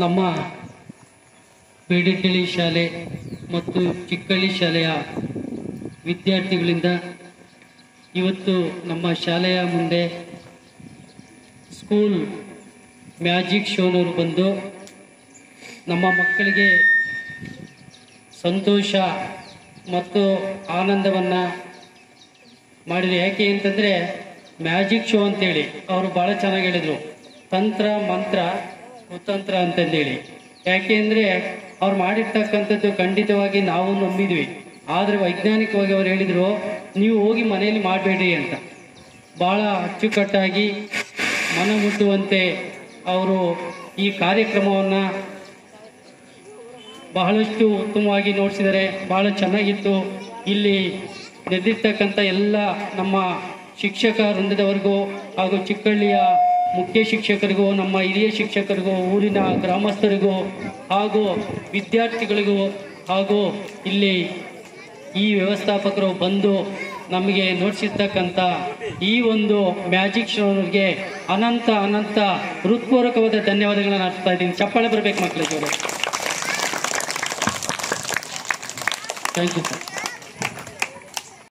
ನಮ್ಮ ಬೇಡಿಟಳಿ ಶಾಲೆ ಮತ್ತು ಚಿಕ್ಕಳ್ಳಿ ಶಾಲೆಯ ವಿದ್ಯಾರ್ಥಿಗಳಿಂದ ಇವತ್ತು ನಮ್ಮ ಶಾಲೆಯ ಮುಂದೆ ಸ್ಕೂಲ್ ಮ್ಯಾಜಿಕ್ ಶೋನವರು ಬಂದು ನಮ್ಮ ಮಕ್ಕಳಿಗೆ ಸಂತೋಷ ಮತ್ತು ಆನಂದವನ್ನು ಮಾಡಿದ್ರು. ಯಾಕೆ ಅಂತಂದರೆ ಮ್ಯಾಜಿಕ್ ಶೋ ಅಂತೇಳಿ ಅವರು ಭಾಳ ಚೆನ್ನಾಗಿ ಹೇಳಿದರು, ತಂತ್ರ ಮಂತ್ರ ಕುತಂತ್ರ ಅಂತಂದೇಳಿ. ಯಾಕೆ ಅಂದರೆ ಅವ್ರು ಮಾಡಿರ್ತಕ್ಕಂಥದ್ದು ಖಂಡಿತವಾಗಿ ನಾವು ನಂಬಿದ್ವಿ, ಆದರೆ ವೈಜ್ಞಾನಿಕವಾಗಿ ಅವ್ರು ಹೇಳಿದರು ನೀವು ಹೋಗಿ ಮನೆಯಲ್ಲಿ ಮಾಡಬೇಡಿ ಅಂತ. ಭಾಳ ಅಚ್ಚುಕಟ್ಟಾಗಿ ಮನ ಮುಟ್ಟುವಂತೆ ಅವರು ಈ ಕಾರ್ಯಕ್ರಮವನ್ನು ಬಹಳಷ್ಟು ಉತ್ತಮವಾಗಿ ನೋಡಿಸಿದ್ದಾರೆ. ಭಾಳ ಚೆನ್ನಾಗಿತ್ತು. ಇಲ್ಲಿ ನೆರೆದಿರ್ತಕ್ಕಂಥ ಎಲ್ಲ ನಮ್ಮ ಶಿಕ್ಷಕ ವೃಂದದವರೆಗೂ ಹಾಗೂ ಚಿಕ್ಕಳ್ಳಿಯ ಮುಖ್ಯ ಶಿಕ್ಷಕರಿಗೂ, ನಮ್ಮ ಹಿರಿಯ ಶಿಕ್ಷಕರಿಗೂ, ಊರಿನ ಗ್ರಾಮಸ್ಥರಿಗೂ ಹಾಗೂ ವಿದ್ಯಾರ್ಥಿಗಳಿಗೂ ಹಾಗೂ ಇಲ್ಲಿ ಈ ವ್ಯವಸ್ಥಾಪಕರು ಬಂದು ನಮಗೆ ನೋಡಿಸಿರ್ತಕ್ಕಂಥ ಈ ಒಂದು ಮ್ಯಾಜಿಕ್ ಶೋಗೆ ಅನಂತ ಅನಂತ ಹೃತ್ಪೂರ್ವಕವಾದ ಧನ್ಯವಾದಗಳನ್ನು ಅರ್ಪಿಸ್ತಾ ಇದ್ದೀನಿ. ಚಪ್ಪಾಳೆ ಬರಬೇಕು ಮಕ್ಕಳಿಗೆ. Thank you sir.